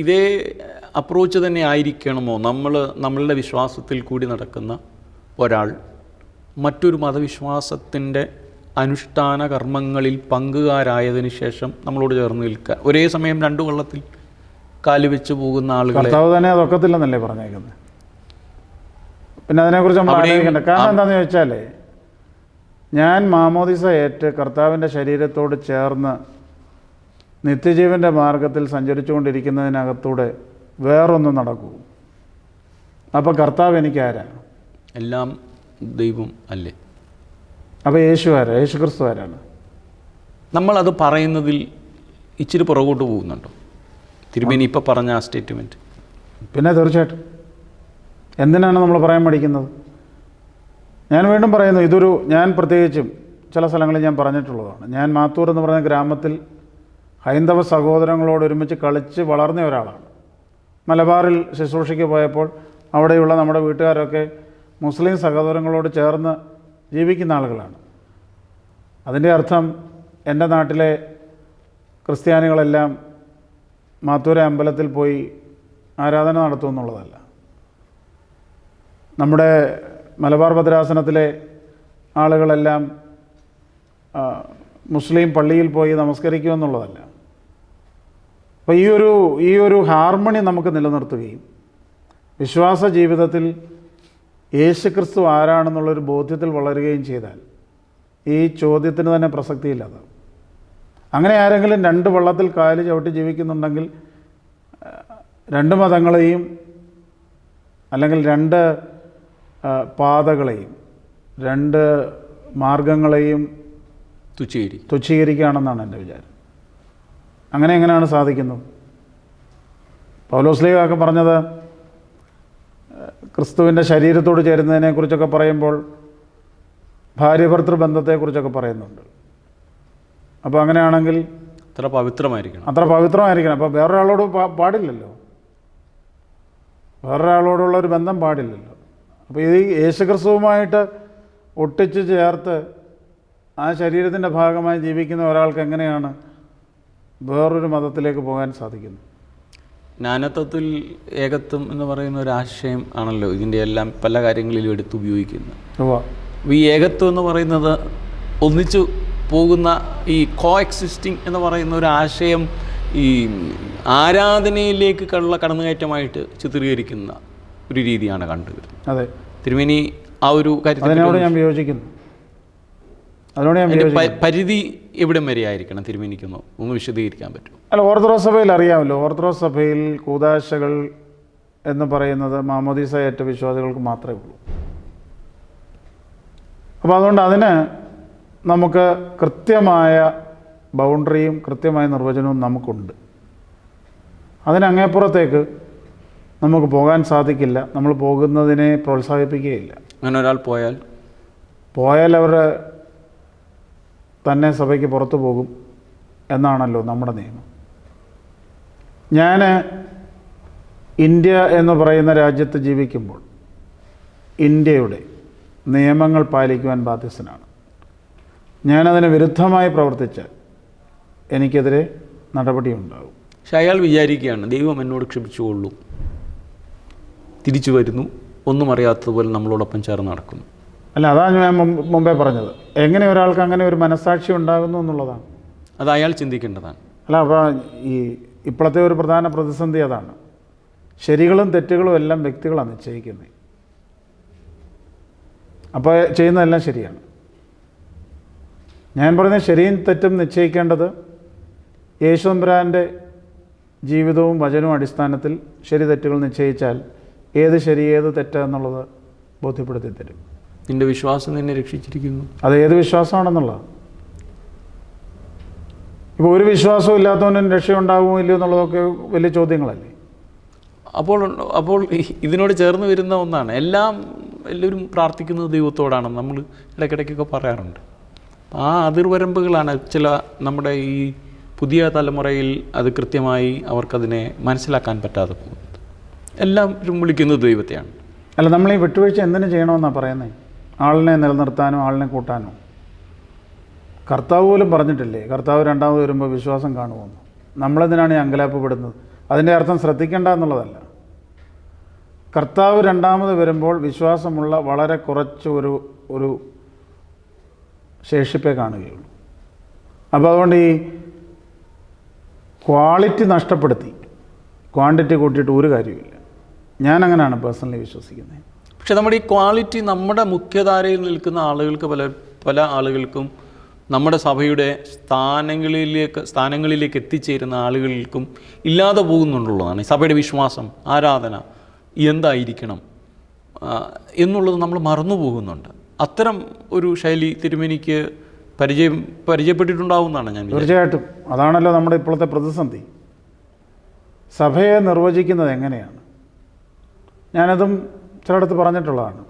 ഇതേ അപ്രോച്ച് തന്നെ ആയിരിക്കണമോ നമ്മളുടെ വിശ്വാസത്തിൽ കൂടി നടക്കുന്ന ഒരാൾ മറ്റൊരു മതവിശ്വാസത്തിൻ്റെ അനുഷ്ഠാന കർമ്മങ്ങളിൽ പങ്കുകാരായതിനു ശേഷം നമ്മളോട് ചേർന്ന് നിൽക്കുക? ഒരേ സമയം രണ്ടു വള്ളത്തിൽ കാല് വെച്ച് പോകുന്ന ആളുകളെ കർത്താവ് തന്നെ അതൊക്കത്തില്ലെന്നല്ലേ പറഞ്ഞേക്കുന്നത്. പിന്നെ അതിനെക്കുറിച്ച് നമ്മൾ ആലോചിക്കേണ്ട. കാരണം എന്താണെന്ന് ചോദിച്ചാൽ, ഞാൻ മാമോദിസ ഏറ്റ് കർത്താവിൻ്റെ ശരീരത്തോട് ചേർന്ന് നിത്യജീവൻ്റെ മാർഗത്തിൽ സഞ്ചരിച്ചുകൊണ്ടിരിക്കുന്നതിനകത്തൂടെ വേറൊന്നും നടക്കൂ. അപ്പോൾ കർത്താവ് എനിക്ക് ആരാണ്? എല്ലാം ദൈവം അല്ലേ? അപ്പോൾ യേശു ആരാണ്? യേശു ക്രിസ്തു ആരാണ്? നമ്മളത് പറയുന്നതിൽ ഇച്ചിരി പുറകോട്ട് പോകുന്നുണ്ടോ തിരുമേനി ഇപ്പോൾ പറഞ്ഞ ആ സ്റ്റേറ്റ്മെൻറ്റ്? പിന്നെ തീർച്ചയായിട്ടും. എന്തിനാണ് നമ്മൾ പറയാൻ പഠിക്കുന്നത്? ഞാൻ വീണ്ടും പറയുന്നു, ഞാൻ പ്രത്യേകിച്ചും ചില സ്ഥലങ്ങളിൽ ഞാൻ പറഞ്ഞിട്ടുള്ളതാണ്. ഞാൻ മാത്തൂർ എന്ന് പറയുന്ന ഗ്രാമത്തിൽ ഹൈന്ദവ സഹോദരങ്ങളോട് ഒരുമിച്ച് കളിച്ച് വളർന്ന ഒരാളാണ്. മലബാറിൽ ശുശ്രൂഷയ്ക്ക് പോയപ്പോൾ അവിടെയുള്ള നമ്മുടെ വീട്ടുകാരൊക്കെ മുസ്ലിം സഹോദരങ്ങളോട് ചേർന്ന് ജീവിക്കുന്ന ആളുകളാണ്. അതിൻ്റെ അർത്ഥം എൻ്റെ നാട്ടിലെ ക്രിസ്ത്യാനികളെല്ലാം മാത്തൂരെ അമ്പലത്തിൽ പോയി ആരാധന നടത്തുമെന്നുള്ളതല്ല. നമ്മുടെ മലബാർ ഭദ്രാസനത്തിലെ ആളുകളെല്ലാം മുസ്ലിം പള്ളിയിൽ പോയി നമസ്കരിക്കുമെന്നുള്ളതല്ല. അപ്പോൾ ഈ ഒരു ഹാർമണി നമുക്ക് നിലനിർത്തുകയും വിശ്വാസ ജീവിതത്തിൽ യേശുക്രിസ്തു ആരാണെന്നുള്ളൊരു ബോധ്യത്തിൽ വളരുകയും ചെയ്താൽ ഈ ചോദ്യത്തിന് തന്നെ പ്രസക്തിയില്ലാതെ. അങ്ങനെ ആരെങ്കിലും രണ്ട് വള്ളത്തിൽ കാല് ചവിട്ടി ജീവിക്കുന്നുണ്ടെങ്കിൽ രണ്ട് മതങ്ങളെയും അല്ലെങ്കിൽ രണ്ട് പാതകളെയും രണ്ട് മാർഗങ്ങളെയും തുച്ഛീകരിക്കുകയാണെന്നാണ് എൻ്റെ വിചാരം. അങ്ങനെ എങ്ങനെയാണ് സാധിക്കുന്നത്? പൗലോസ്ലീഹയൊക്കെ പറഞ്ഞത് ക്രിസ്തുവിൻ്റെ ശരീരത്തോട് ചേരുന്നതിനെക്കുറിച്ചൊക്കെ പറയുമ്പോൾ ഭാര്യ-ഭർത്തൃ ബന്ധത്തെക്കുറിച്ചൊക്കെ പറയുന്നുണ്ട്. അപ്പോൾ അങ്ങനെയാണെങ്കിൽ അത്ര പവിത്രമായിരിക്കണം. അപ്പോൾ വേറൊരാളോട് പാടില്ലല്ലോ, വേറൊരാളോടുള്ളൊരു ബന്ധം പാടില്ലല്ലോ. അപ്പോൾ ഈ യേശുക്രിസ്തുവുമായിട്ട് ഒട്ടിച്ച് ചേർത്ത് ആ ശരീരത്തിൻ്റെ ഭാഗമായി ജീവിക്കുന്ന ഒരാൾക്ക് എങ്ങനെയാണ് വേറൊരു മതത്തിലേക്ക് പോകാൻ സാധിക്കുന്നത്? ജ്ഞാനത്വത്തിൽ ഏകത്വം എന്ന് പറയുന്ന ഒരു ആശയം ആണല്ലോ ഇതിൻ്റെ എല്ലാം പല കാര്യങ്ങളിലും എടുത്തുപയോഗിക്കുന്നത്. ഈ ഏകത്വം എന്ന് പറയുന്നത് ഒന്നിച്ചു പോകുന്ന ഈ കോ എക്സിസ്റ്റിംഗ് എന്ന് പറയുന്ന ഒരു ആശയം ഈ ആരാധനയിലേക്ക് കടന്നുകയറ്റമായിട്ട് ചിത്രീകരിക്കുന്ന ഒരു രീതിയാണ് കണ്ടുവരുന്നത്. അതെ തിരുമേനി ആ ഒരു കാര്യത്തിനോട് ഞാൻ വിയോജിക്കുന്നു. പരിധി എവിടം വരെ ആയിരിക്കണം തിരുമേനിക്കുന്നു ഒന്ന് വിശദീകരിക്കാൻ പറ്റുമോ? അല്ല, ഓർത്തഡോക്സ് സഭയിൽ അറിയാമല്ലോ, ഓർത്തഡോക്സ് സഭയിൽ കൂദാശകൾ എന്ന് പറയുന്നത് മാമോദീസ ഏറ്റ വിശ്വാസികൾക്ക് മാത്രമേ ഉള്ളൂ. അപ്പോൾ അതുകൊണ്ട് അതിന് നമുക്ക് കൃത്യമായ ബൗണ്ടറിയും കൃത്യമായ നിർവചനവും നമുക്കുണ്ട്. അതിനങ്ങേപ്പുറത്തേക്ക് നമുക്ക് പോകാൻ സാധിക്കില്ല. നമ്മൾ പോകുന്നതിനെ പ്രോത്സാഹിപ്പിക്കുകയില്ല. അങ്ങനെ ഒരാൾ പോയാൽ അവർ തന്നെ സഭയ്ക്ക് പുറത്തു പോകും എന്നാണല്ലോ നമ്മുടെ നിയമം. ഞാൻ ഇന്ത്യ എന്ന് പറയുന്ന രാജ്യത്ത് ജീവിക്കുമ്പോൾ ഇന്ത്യയുടെ നിയമങ്ങൾ പാലിക്കുവാൻ ബാധ്യസ്ഥനാണ്. ഞാനതിന് വിരുദ്ധമായി പ്രവർത്തിച്ചാൽ എനിക്കെതിരെ നടപടിയുണ്ടാകും. പക്ഷെ അയാൾ വിചാരിക്കുകയാണ് ദൈവം എന്നോട് ക്ഷമിച്ചുകൊള്ളൂ, തിരിച്ചു വരുന്നു, ഒന്നും അറിയാത്തതുപോലെ നമ്മളോടൊപ്പം ചേർന്ന് നടക്കുന്നു. അല്ല, അതാണ് ഞാൻ മുമ്പേ പറഞ്ഞത്. എങ്ങനെ ഒരാൾക്ക് അങ്ങനെ ഒരു മനസ്സാക്ഷി ഉണ്ടാകുന്നു എന്നുള്ളതാണ്. അത് അയാൾ ചിന്തിക്കേണ്ടതാണ്. അല്ല, അപ്പോൾ ഇപ്പോഴത്തെ ഒരു പ്രധാന പ്രതിസന്ധി അതാണ്. ശരികളും തെറ്റുകളും എല്ലാം വ്യക്തികളാണ് നിശ്ചയിക്കുന്നത്. അപ്പോൾ ചെയ്യുന്നതെല്ലാം ശരിയാണ്. ഞാൻ പറയുന്നത് ശരിയും തെറ്റും നിശ്ചയിക്കേണ്ടത് യേശുദമ്പുരാൻ്റെ ജീവിതവും വചനവും അടിസ്ഥാനത്തിൽ ശരി തെറ്റുകൾ നിശ്ചയിച്ചാൽ ഏത് ശരി ഏത് തെറ്റ് എന്നുള്ളത് ബോധ്യപ്പെടുത്തി തരും. നിൻ്റെ വിശ്വാസം നിന്നെ രക്ഷിച്ചിരിക്കുന്നു. അത് ഏത് വിശ്വാസമാണെന്നുള്ളത്. ഇപ്പോൾ ഒരു വിശ്വാസവും ഇല്ലാത്തവനും രക്ഷയുണ്ടാകുമോ ഇല്ലയോ എന്നുള്ളതൊക്കെ വലിയ ചോദ്യങ്ങളല്ലേ. അപ്പോൾ ഇതിനോട് ചേർന്ന് വരുന്ന ഒന്നാണ് എല്ലാവരും പ്രാർത്ഥിക്കുന്നത് ദൈവത്തോടാണ് നമ്മൾ ഇടയ്ക്കിടയ്ക്കൊക്കെ പറയാറുണ്ട്. ആ അതിർവരമ്പുകളാണ് ചില നമ്മുടെ ഈ പുതിയ തലമുറയിൽ അത് കൃത്യമായി അവർക്കതിനെ മനസ്സിലാക്കാൻ പറ്റാതെ പോകുന്നത്. എല്ലാവരും വിളിക്കുന്നത് ദൈവത്തെയാണ്. അല്ല, നമ്മൾ ഈ വിട്ടുവീഴ്ച എന്തിനു ചെയ്യണമെന്നാണ് പറയുന്നത്? ആളിനെ നിലനിർത്താനോ ആളിനെ കൂട്ടാനോ? കർത്താവ് പോലും പറഞ്ഞിട്ടില്ലേ, കർത്താവ് രണ്ടാമത് വരുമ്പോൾ വിശ്വാസം കാണുമെന്ന്. നമ്മളെന്തിനാണ് ഈ അങ്കലാപ്പപ്പെടുന്നത്? അതിൻ്റെ അർത്ഥം ശ്രദ്ധിക്കേണ്ട എന്നുള്ളതല്ല. കർത്താവ് രണ്ടാമത് വരുമ്പോൾ വിശ്വാസമുള്ള വളരെ കുറച്ച് ഒരു ശേഷിപ്പേ കാണുകയുള്ളൂ. അപ്പോൾ അതുകൊണ്ട് ഈ ക്വാളിറ്റി നഷ്ടപ്പെടുത്തി ക്വാണ്ടിറ്റി കൂട്ടിയിട്ട് ഒരു കാര്യമില്ല. ഞാനങ്ങനെയാണ് പേഴ്സണലി വിശ്വസിക്കുന്നത്. പക്ഷെ നമ്മുടെ ഈ ക്വാളിറ്റി നമ്മുടെ മുഖ്യധാരയിൽ നിൽക്കുന്ന ആളുകൾക്ക് പല ആളുകൾക്കും നമ്മുടെ സഭയുടെ സ്ഥാനങ്ങളിലേക്ക് എത്തിച്ചേരുന്ന ആളുകൾക്കും ഇല്ലാതെ പോകുന്നുണ്ടുള്ളതാണ്. സഭയുടെ വിശ്വാസം, ആരാധന എന്തായിരിക്കണം എന്നുള്ളത് നമ്മൾ മറന്നു പോകുന്നുണ്ട്. അത്തരം ഒരു ശൈലി തിരുമേനിക്ക് പരിചയപ്പെട്ടിട്ടുണ്ടാവുമെന്നാണ് ഞാൻ. തീർച്ചയായിട്ടും അതാണല്ലോ നമ്മുടെ ഇപ്പോഴത്തെ പ്രതിസന്ധി. സഭയെ നിർവചിക്കുന്നത് എങ്ങനെയാണ്? ഞാനതും ചിലയിടത്ത് പറഞ്ഞിട്ടുള്ളതാണ്.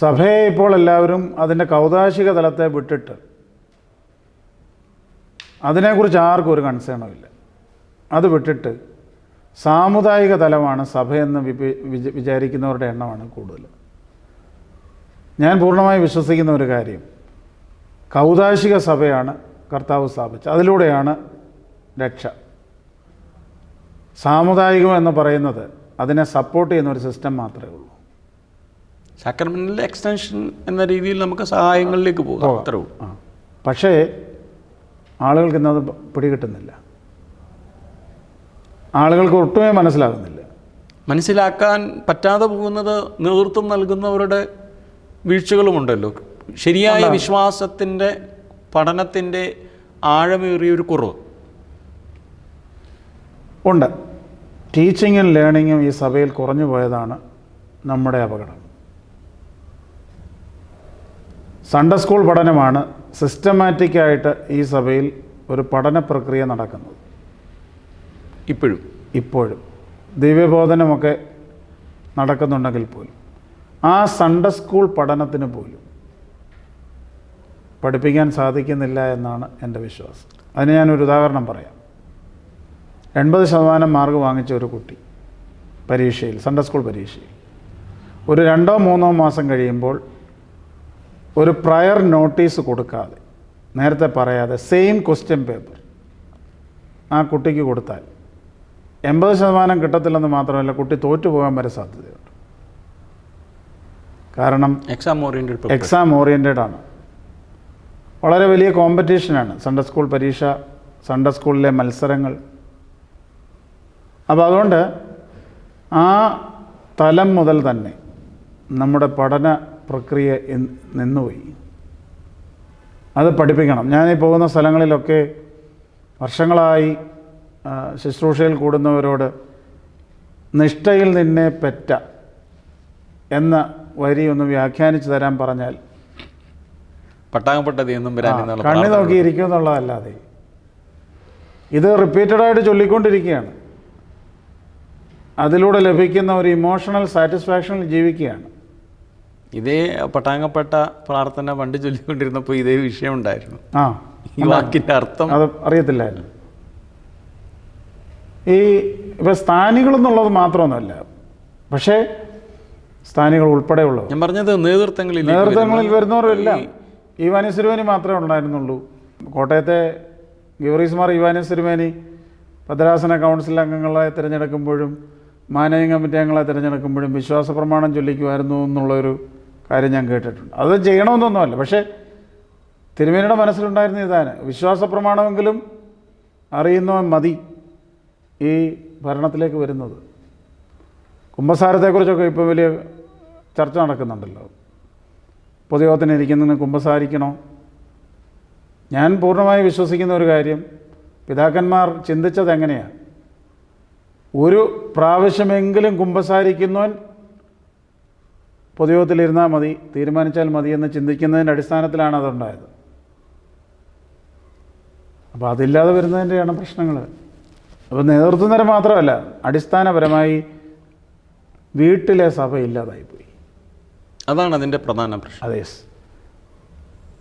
സഭയെ ഇപ്പോൾ എല്ലാവരും അതിൻ്റെ കൗതാശിക തലത്തെ വിട്ടിട്ട് അതിനെക്കുറിച്ച് ആർക്കും ഒരു കൺസേണും ഇല്ല. അത് വിട്ടിട്ട് സാമുദായിക തലമാണ് സഭയെന്ന് വിചാരിക്കുന്നവരുടെ എണ്ണമാണ് കൂടുതൽ. ഞാൻ പൂർണ്ണമായി വിശ്വസിക്കുന്ന ഒരു കാര്യം, കൗതാശിക സഭയാണ് കർത്താവ് സ്ഥാപിച്ചത്. അതിലൂടെയാണ് രക്ഷ. സാമുദായികം എന്ന് പറയുന്നത് അതിനെ സപ്പോർട്ട് ചെയ്യുന്ന ഒരു സിസ്റ്റം മാത്രമേ ഉള്ളൂ. സാക്രമെൻ്റൽ എക്സ്റ്റൻഷൻ എന്ന രീതിയിൽ നമുക്ക് സഹായങ്ങളിലേക്ക് പോകാം, അത്രേ ഉള്ളൂ. പക്ഷേ ആളുകൾക്ക് ഇന്നത് പിടികിട്ടുന്നില്ല. ആളുകൾക്ക് ഒട്ടുമേ മനസ്സിലാകുന്നില്ല. മനസ്സിലാക്കാൻ പറ്റാതെ പോകുന്നത് നേതൃത്വം നൽകുന്നവരുടെ വീഴ്ചകളുമുണ്ടല്ലോ. ശരിയായ വിശ്വാസത്തിൻ്റെ പഠനത്തിൻ്റെ ആഴമേറിയൊരു കുറവ് ഉണ്ട്. ടീച്ചിങ്ങും ലേണിങ്ങും ഈ സഭയിൽ കുറഞ്ഞു പോയതാണ് നമ്മുടെ അപകടം. സൺഡേ സ്കൂൾ പഠനമാണ് സിസ്റ്റമാറ്റിക്കായിട്ട് ഈ സഭയിൽ ഒരു പഠന പ്രക്രിയ നടക്കുന്നത്. ഇപ്പോഴും ദിവ്യബോധനമൊക്കെ നടക്കുന്നുണ്ടെങ്കിൽ പോലും ആ സൺഡേ സ്കൂൾ പഠനത്തിന് പോലും പഠിപ്പിക്കാൻ സാധിക്കുന്നില്ല എന്നാണ് എൻ്റെ വിശ്വാസം. അതിന് ഞാനൊരു ഉദാഹരണം പറയാം. 80% മാർക്ക് വാങ്ങിച്ച ഒരു കുട്ടി പരീക്ഷയിൽ, സൺഡേ സ്കൂൾ പരീക്ഷയിൽ, ഒരു 2-3 മാസം കഴിയുമ്പോൾ ഒരു പ്രയർ നോട്ടീസ് കൊടുക്കാതെ, നേരത്തെ പറയാതെ സെയിം ക്വസ്റ്റ്യൻ പേപ്പർ ആ കുട്ടിക്ക് കൊടുത്താൽ 80% കിട്ടത്തില്ലെന്ന് മാത്രമല്ല, കുട്ടി തോറ്റുപോകാൻ വരെ സാധ്യതയുണ്ട്. കാരണം എക്സാം ഓറിയൻറ്റഡ് ആണ്. വളരെ വലിയ കോമ്പറ്റീഷനാണ് സൺഡേ സ്കൂൾ പരീക്ഷ, സൺഡേ സ്കൂളിലെ മത്സരങ്ങൾ. അപ്പോൾ അതുകൊണ്ട് ആ തലം മുതൽ തന്നെ നമ്മുടെ പഠന പ്രക്രിയ നിന്നുപോയി. അത് പഠിപ്പിക്കണം. ഞാനീ പോകുന്ന സ്ഥലങ്ങളിലൊക്കെ വർഷങ്ങളായി ശുശ്രൂഷയിൽ കൂടുന്നവരോട് നിഷ്ഠയിൽ നിന്നെ പെറ്റ എന്ന വരി ഒന്ന് വ്യാഖ്യാനിച്ചു തരാൻ പറഞ്ഞാൽ കണ്ണി നോക്കിയിരിക്കും എന്നുള്ളതല്ലാതെ ഇത് റിപ്പീറ്റഡായിട്ട് ചൊല്ലിക്കൊണ്ടിരിക്കുകയാണ്. അതിലൂടെ ലഭിക്കുന്ന ഒരു ഇമോഷണൽ സാറ്റിസ്ഫാക്ഷനിൽ ജീവിക്കുകയാണ്. ഇതേ പട്ടാങ്ങപ്പെട്ട പ്രാർത്ഥന പണ്ട് ചൊല്ലിക്കൊണ്ടിരുന്നപ്പോൾ ഇതേ വിഷയം ഉണ്ടായിരുന്നു. ഈ വാക്കിൻ്റെ അർത്ഥം അത് അറിയത്തില്ലായിരുന്നു. ഇപ്പം സ്ഥാനികളെന്നുള്ളത് മാത്രമൊന്നുമല്ല, പക്ഷേ സ്ഥാനികൾ ഉൾപ്പെടെയുള്ളവർ, ഞാൻ പറഞ്ഞത് നേതൃത്വങ്ങളിൽ വരുന്നവരെല്ലാം ഈവാനിയോസ് തിരുമേനി മാത്രമേ ഉണ്ടായിരുന്നുള്ളൂ. കോട്ടയത്തെ ഗീവർഗീസ് മാർ ഈവാനിയോസ് തിരുമേനി ഭദ്രാസന കൗൺസിൽ അംഗങ്ങളെ തിരഞ്ഞെടുക്കുമ്പോഴും മാനേജിംഗ് കമ്മിറ്റി അംഗങ്ങളെ തിരഞ്ഞെടുക്കുമ്പോഴും വിശ്വാസ പ്രമാണം ചൊല്ലിക്കുമായിരുന്നു എന്നുള്ളൊരു കാര്യം ഞാൻ കേട്ടിട്ടുണ്ട്. അത് ചെയ്യണമെന്നൊന്നുമല്ല, പക്ഷേ തിരുമേനിയുടെ മനസ്സിലുണ്ടായിരുന്ന ഇതാണ്, വിശ്വാസ പ്രമാണമെങ്കിലും അറിയുന്നവൻ മതി ഈ ഭരണത്തിലേക്ക് വരുന്നത്. കുമ്പസാരത്തെക്കുറിച്ചൊക്കെ ഇപ്പോൾ വലിയ ചർച്ച നടക്കുന്നുണ്ടല്ലോ. പൊതുയോഗത്തിന് ഇരിക്കുന്നതിന് കുമ്പസാരിക്കണോ? ഞാൻ പൂർണ്ണമായി വിശ്വസിക്കുന്ന ഒരു കാര്യം, പിതാക്കന്മാർ ചിന്തിച്ചത് എങ്ങനെയാണ്, ഒരു പ്രാവശ്യമെങ്കിലും കുമ്പസാരിക്കുന്നവൻ പൊതുയോഗത്തിലിരുന്നാൽ മതി, തീരുമാനിച്ചാൽ മതി എന്ന് ചിന്തിക്കുന്നതിൻ്റെ അടിസ്ഥാനത്തിലാണ് അതുണ്ടായത്. അപ്പോൾ അതില്ലാതെ വരുന്നതിൻ്റെയാണ് പ്രശ്നങ്ങൾ. അപ്പോൾ നേതൃത്വ നിര മാത്രമല്ല, അടിസ്ഥാനപരമായി വീട്ടിലെ സഭ ഇല്ലാതായിപ്പോയി. അതാണ് അതിൻ്റെ പ്രധാന പ്രശ്നം. അതെ,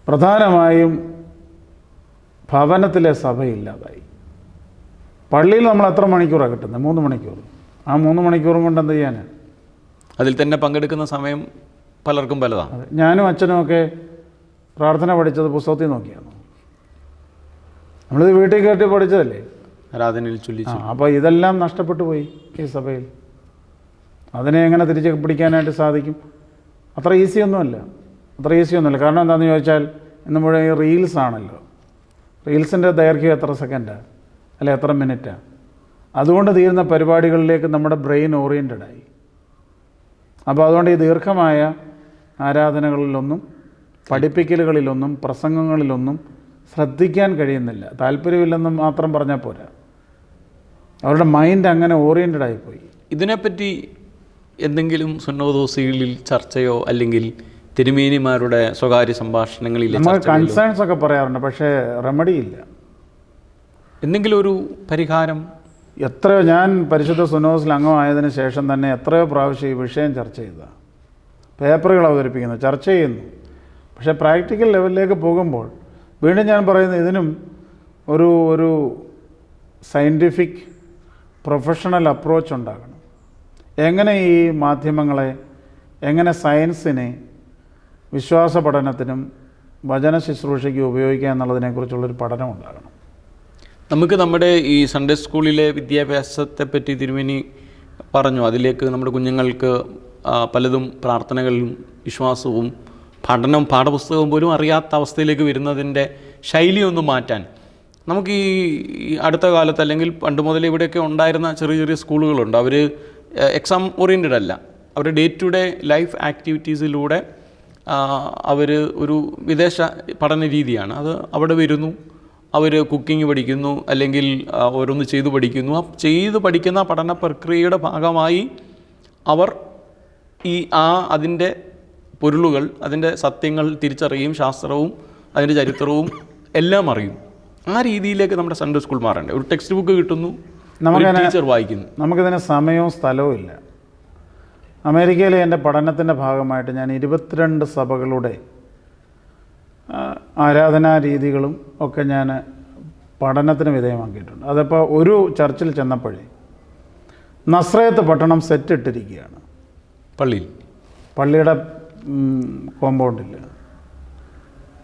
പ്രധാനമായും ഭവനത്തിലെ സഭ ഇല്ലാതായി. പള്ളിയിൽ നമ്മൾ എത്ര മണിക്കൂറാണ് കിട്ടുന്നത്? 3 മണിക്കൂർ. ആ 3 മണിക്കൂറും കൊണ്ട് എന്ത് ചെയ്യാനാണ്? അതിൽ തന്നെ പങ്കെടുക്കുന്ന സമയം പലർക്കും പലതാണ്. ഞാനും അച്ഛനും ഒക്കെ പ്രാർത്ഥന പഠിച്ചത് പുസ്തകത്തിൽ നോക്കിയാണ്. നമ്മളിത് വീട്ടിൽ കേട്ടി പഠിച്ചതല്ലേ. ആരാധനയിൽ ചൊല്ലിച്ചു. അപ്പോൾ ഇതെല്ലാം നഷ്ടപ്പെട്ടു പോയി ഈ സഭയിൽ. അതിനെ എങ്ങനെ തിരിച്ച് പിടിക്കാനായിട്ട് സാധിക്കും? അത്ര ഈസിയൊന്നുമല്ല. കാരണം എന്താണെന്ന് ചോദിച്ചാൽ ഇന്ന് മുഴുവൻ ഈ റീൽസ് ആണല്ലോ. റീൽസിൻ്റെ ദൈർഘ്യം എത്ര സെക്കൻഡാണ്, അല്ലെ എത്ര മിനിറ്റാണ്? അതുകൊണ്ട് തീരുന്ന പരിപാടികളിലേക്ക് നമ്മുടെ ബ്രെയിൻ ഓറിയൻറ്റഡായി. അപ്പോൾ അതുകൊണ്ട് ഈ ദീർഘമായ ആരാധനകളിലൊന്നും, പഠിപ്പിക്കലുകളിലൊന്നും, പ്രസംഗങ്ങളിലൊന്നും ശ്രദ്ധിക്കാൻ കഴിയുന്നില്ല. താല്പര്യമില്ലെന്ന് മാത്രം പറഞ്ഞാൽ പോരാ, അവരുടെ മൈൻഡ് അങ്ങനെ ഓറിയൻറ്റഡായിപ്പോയി. ഇതിനെപ്പറ്റി എന്തെങ്കിലും സുന്നോദോസികളിൽ ചർച്ചയോ അല്ലെങ്കിൽ തിരുമേനിമാരുടെ സ്വകാര്യ സംഭാഷണങ്ങളിൽ നമ്മൾ കൺസേൺസ് ഒക്കെ പറയാറുണ്ട്, പക്ഷേ റെമഡി ഇല്ല. എന്തെങ്കിലും ഒരു പരിഹാരം? എത്രയോ, ഞാൻ പരിശുദ്ധ സുന്നോദോസിൽ അംഗമായതിനു ശേഷം തന്നെ എത്രയോ പ്രാവശ്യം ഈ വിഷയം ചർച്ച ചെയ്തതാണ്. പേപ്പറുകൾ അവതരിപ്പിക്കുന്നു, ചർച്ച ചെയ്യുന്നു. പക്ഷേ പ്രാക്ടിക്കൽ ലെവലിലേക്ക് പോകുമ്പോൾ വീണ്ടും ഞാൻ പറയുന്നത്, ഇതിനും ഒരു സയൻറ്റിഫിക് പ്രൊഫഷണൽ അപ്രോച്ച് ഉണ്ടാകണം. എങ്ങനെ ഈ മാധ്യമങ്ങളെ, എങ്ങനെ സയൻസിനെ വിശ്വാസ പഠനത്തിനും വചന ശുശ്രൂഷയ്ക്കും ഉപയോഗിക്കുക എന്നുള്ളതിനെക്കുറിച്ചുള്ളൊരു പഠനം ഉണ്ടാകണം. നമുക്ക് നമ്മുടെ ഈ സൺഡേ സ്കൂളിലെ വിദ്യാഭ്യാസത്തെപ്പറ്റി തിരുമേനി പറഞ്ഞു. അതിലേക്ക് നമ്മുടെ കുഞ്ഞുങ്ങൾക്ക് പലതും പ്രാർത്ഥനകളിലും വിശ്വാസവും പഠനവും പാഠപുസ്തകവും പോലും അറിയാത്ത അവസ്ഥയിലേക്ക് വരുന്നതിൻ്റെ ശൈലിയൊന്ന് മാറ്റാൻ നമുക്ക് ഈ അടുത്ത കാലത്ത്, അല്ലെങ്കിൽ പണ്ട് മുതൽ ഇവിടെയൊക്കെ ഉണ്ടായിരുന്ന ചെറിയ ചെറിയ സ്കൂളുകളുണ്ട്. അവർ എക്സാം ഓറിയൻറ്റഡ് അല്ല, our day to day life ആക്ടിവിറ്റീസിലൂടെ അവർ ഒരു വിദേശ പഠന രീതിയാണ്. അത് അവിടെ വരുന്നു, അവർ കുക്കിംഗ് പഠിക്കുന്നു, അല്ലെങ്കിൽ ഓരോന്ന് ചെയ്തു പഠിക്കുന്നു. ആ ചെയ്തു പഠിക്കുന്ന പഠന പ്രക്രിയയുടെ ഭാഗമായി അവർ അതിൻ്റെ പൊരുളുകൾ, അതിൻ്റെ സത്യങ്ങൾ തിരിച്ചറിയും, ശാസ്ത്രവും അതിൻ്റെ ചരിത്രവും എല്ലാം അറിയും. ആ രീതിയിലേക്ക് നമ്മുടെ സൺഡേ സ്കൂൾ മാറേണ്ടത്. ഒരു ടെക്സ്റ്റ് ബുക്ക് കിട്ടുന്നു, ടീച്ചർ വായിക്കുന്നു. നമുക്കിതിന് സമയവും സ്ഥലവും ഇല്ല. അമേരിക്കയിലെ എൻ്റെ പഠനത്തിൻ്റെ ഭാഗമായിട്ട് ഞാൻ 22 സഭകളുടെ ആരാധനാ രീതികളും ഒക്കെ ഞാൻ പഠനത്തിന് വിധേയമാക്കിയിട്ടുണ്ട്. അതപ്പോൾ ഒരു ചർച്ചിൽ ചെന്നപ്പോഴേ നസ്രയത്ത് പട്ടണം സെറ്റ് ഇട്ടിരിക്കുകയാണ് പള്ളിയുടെ കോമ്പൗണ്ടിൽ.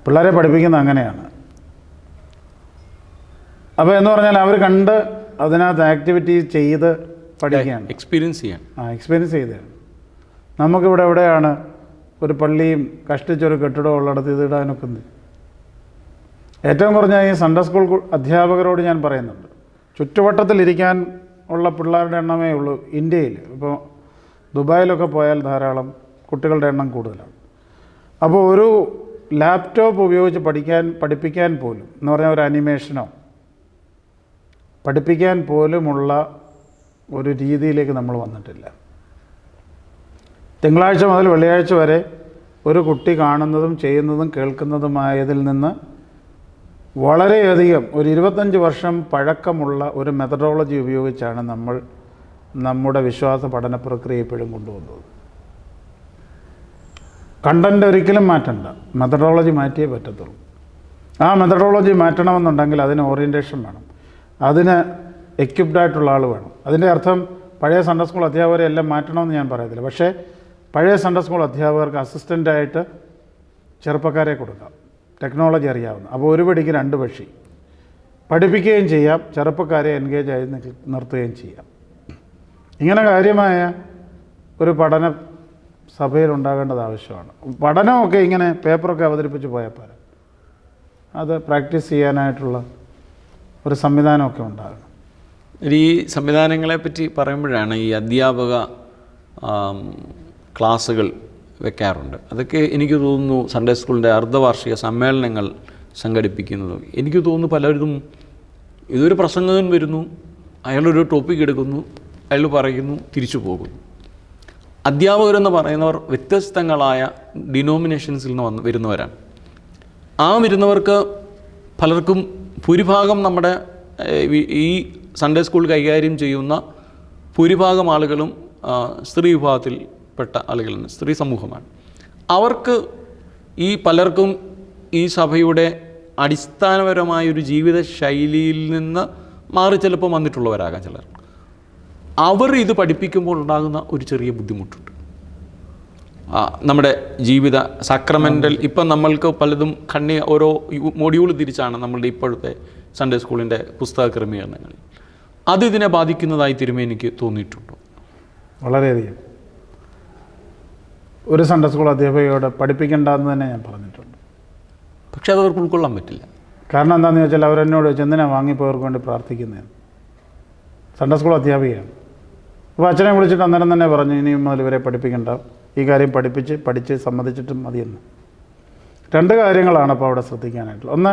പിള്ളേരെ പഠിപ്പിക്കുന്നത് അങ്ങനെയാണ്. അപ്പോൾ എന്ന് പറഞ്ഞാൽ അവർ കണ്ട് അതിനകത്ത് ആക്ടിവിറ്റി ചെയ്ത് പഠിക്കുകയാണ്, എക്സ്പീരിയൻസ് ചെയ്തതാണ്. നമുക്കിവിടെ എവിടെയാണ് ഒരു പള്ളിയും കഷ്ടിച്ചൊരു കെട്ടിടവും ഉള്ളിടത്ത് ഇത് ഇടാനൊക്കെ ഉണ്ട്. ഏറ്റവും കുറഞ്ഞ ഈ സൺഡേ സ്കൂൾ അധ്യാപകരോട് ഞാൻ പറയുന്നുണ്ട്, ചുറ്റുവട്ടത്തിലിരിക്കാൻ ഉള്ള പിള്ളേരുടെ എണ്ണമേ ഉള്ളൂ ഇന്ത്യയിൽ. ഇപ്പോൾ ദുബായിലൊക്കെ പോയാൽ ധാരാളം കുട്ടികളുടെ എണ്ണം കൂടുതലാണ്. അപ്പോൾ ഒരു ലാപ്ടോപ്പ് ഉപയോഗിച്ച് പഠിപ്പിക്കാൻ പോലും എന്ന് പറഞ്ഞാൽ ഒരു അനിമേഷനോ പഠിപ്പിക്കാൻ പോലുമുള്ള ഒരു രീതിയിലേക്ക് നമ്മൾ വന്നിട്ടില്ല. തിങ്കളാഴ്ച മുതൽ വെള്ളിയാഴ്ച വരെ ഒരു കുട്ടി കാണുന്നതും ചെയ്യുന്നതും കേൾക്കുന്നതുമായതിൽ നിന്ന് വളരെയധികം ഒരു 25 വർഷം പഴക്കമുള്ള ഒരു മെത്തഡോളജി ഉപയോഗിച്ചാണ് നമ്മൾ നമ്മുടെ വിശ്വാസ പഠന പ്രക്രിയ ഇപ്പോഴും കൊണ്ടുവന്നത്. കണ്ടൻ്റ് ഒരിക്കലും മാറ്റണ്ട, മെത്തഡോളജി മാറ്റിയേ പറ്റത്തുള്ളൂ. ആ മെത്തഡോളജി മാറ്റണമെന്നുണ്ടെങ്കിൽ അതിന് ഓറിയൻറ്റേഷൻ വേണം, അതിന് എക്യുപ്ഡ് ആയിട്ടുള്ള ആൾ വേണം. അതിൻ്റെ അർത്ഥം പഴയ സൺഡേ സ്കൂൾ അധ്യാപകരെ എല്ലാം മാറ്റണമെന്ന് ഞാൻ പറയത്തില്ല. പക്ഷേ പഴയ സൺഡേ സ്കൂൾ അധ്യാപകർക്ക് അസിസ്റ്റൻ്റായിട്ട് ചെറുപ്പക്കാരെ കൊടുക്കാം, ടെക്നോളജി അറിയാവുന്ന. അപ്പോൾ ഒരു പടിക്ക് 2 പക്ഷി, പഠിപ്പിക്കുകയും ചെയ്യാം, ചെറുപ്പക്കാരെ എൻഗേജ് ആയി നിർത്തുകയും ചെയ്യാം. ഇങ്ങനെ കാര്യമായ ഒരു പഠന സഭയിൽ ഉണ്ടാകേണ്ടത് ആവശ്യമാണ്. പഠനമൊക്കെ ഇങ്ങനെ പേപ്പറൊക്കെ അവതരിപ്പിച്ച് പോയാൽ പോരാ, അത് പ്രാക്ടീസ് ചെയ്യാനായിട്ടുള്ള ഒരു സംവിധാനമൊക്കെ ഉണ്ടാകണം. ഈ സംവിധാനങ്ങളെപ്പറ്റി പറയുമ്പോഴാണ് ഈ അധ്യാപക ക്ലാസ്സുകൾ വെക്കാറുണ്ട്. അതൊക്കെ എനിക്ക് തോന്നുന്നു സൺഡേ സ്കൂളിൻ്റെ അർദ്ധവാർഷിക സമ്മേളനങ്ങൾ സംഘടിപ്പിക്കുന്നത്. എനിക്ക് തോന്നുന്നു പലരും ഇതൊരു പ്രസംഗകൻ വരുന്നു, അയാളൊരു ടോപ്പിക് എടുക്കുന്നു, അയാൾ പറയുന്നു, തിരിച്ചു പോകുന്നു. അധ്യാപകരെന്ന് പറയുന്നവർ വ്യത്യസ്തങ്ങളായ ഡിനോമിനേഷൻസിൽ നിന്ന് വരുന്നവരാണ്. ആ വരുന്നവർക്ക് പലർക്കും ഭൂരിഭാഗം നമ്മുടെ ഈ സൺഡേ സ്കൂൾ കൈകാര്യം ചെയ്യുന്ന ഭൂരിഭാഗം ആളുകളും സ്ത്രീ വിഭാഗത്തിൽപ്പെട്ട ആളുകളാണ്, സ്ത്രീ സമൂഹമാണ്. അവർക്ക് ഈ പലർക്കും ഈ സഭയുടെ അടിസ്ഥാനപരമായൊരു ജീവിത ശൈലിയിൽ നിന്ന് മാറി ചിലപ്പോൾ വന്നിട്ടുള്ളവരാകാം ചിലർ. അവർ ഇത് പഠിപ്പിക്കുമ്പോൾ ഉണ്ടാകുന്ന ഒരു ചെറിയ ബുദ്ധിമുട്ടുണ്ട്. നമ്മുടെ ജീവിത സക്രമെൻ്റൽ, ഇപ്പം നമ്മൾക്ക് പലതും ഓരോ മൊഡ്യൂൾ തിരിച്ചാണ് നമ്മളുടെ ഇപ്പോഴത്തെ സൺഡേ സ്കൂളിൻ്റെ പുസ്തക ക്രമീകരണങ്ങളിൽ. അത് ഇതിനെ ബാധിക്കുന്നതായി തിരുമേനിക്ക് തോന്നിയിട്ടുണ്ടോ? വളരെയധികം. ഒരു സൺഡേ സ്കൂൾ അധ്യാപികയോട് പഠിപ്പിക്കേണ്ടെന്ന് തന്നെ ഞാൻ പറഞ്ഞിട്ടുണ്ട്. പക്ഷെ അത് അവർക്ക് ഉൾക്കൊള്ളാൻ പറ്റില്ല. കാരണം എന്താണെന്ന് ചോദിച്ചാൽ അവരെന്നോട് ചോദിച്ചാൽ എന്തിനാണ് വാങ്ങിപ്പോയവർക്ക് വേണ്ടി പ്രാർത്ഥിക്കുന്നതെന്ന്. Sunday school അധ്യാപികയാണ്. അപ്പോൾ അച്ഛനെ വിളിച്ചിട്ട് അന്നേരം തന്നെ പറഞ്ഞു, ഇനിയും മുതൽ ഇവരെ പഠിപ്പിക്കേണ്ട, ഈ കാര്യം പഠിച്ച് സമ്മതിച്ചിട്ടും മതിയെന്ന്. രണ്ട് കാര്യങ്ങളാണ് അപ്പോൾ അവിടെ ശ്രദ്ധിക്കാനായിട്ടുള്ളത്. ഒന്ന്,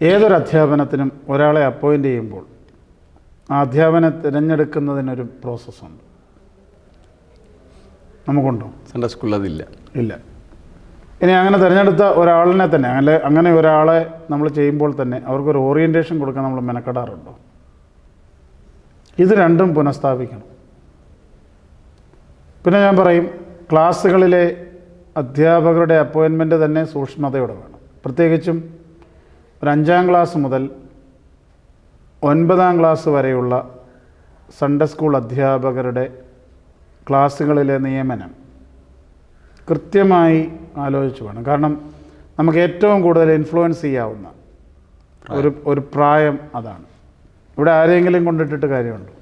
ഏതൊരു അധ്യാപനത്തിനും ഒരാളെ അപ്പോയിൻ്റ് ചെയ്യുമ്പോൾ ആ അധ്യാപനം തിരഞ്ഞെടുക്കുന്നതിനൊരു പ്രോസസ്സുണ്ട്. നമുക്കുണ്ടോ? സൺഡേ സ്കൂളിൽ അതില്ല. ഇല്ല. ഇനി അങ്ങനെ തിരഞ്ഞെടുത്ത ഒരാളിനെ തന്നെ അങ്ങനെ ഒരാളെ നമ്മൾ ചെയ്യുമ്പോൾ തന്നെ അവർക്കൊരു ഓറിയൻറ്റേഷൻ കൊടുക്കാൻ നമ്മൾ മെനക്കെടാറുണ്ടോ? ഇത് രണ്ടും പുനഃസ്ഥാപിക്കണം. പിന്നെ ഞാൻ പറയും, ക്ലാസ്സുകളിലെ അധ്യാപകരുടെ അപ്പോയിൻമെൻറ്റ് തന്നെ സൂക്ഷ്മതയോടെ വേണം. പ്രത്യേകിച്ചും ഒരു 5ാം ക്ലാസ് മുതൽ 9ാം ക്ലാസ് വരെയുള്ള സൺഡേ സ്കൂൾ അധ്യാപകരുടെ ക്ലാസ്സുകളിലെ നിയമനം കൃത്യമായി ആലോചിച്ച് വേണം. കാരണം നമുക്ക് ഏറ്റവും കൂടുതൽ ഇൻഫ്ലുവൻസ് ചെയ്യാവുന്ന ഒരു പ്രായം അതാണ്. ഇവിടെ ആരെങ്കിലും കൊണ്ടിട്ടിട്ട് കാര്യമുണ്ടോ?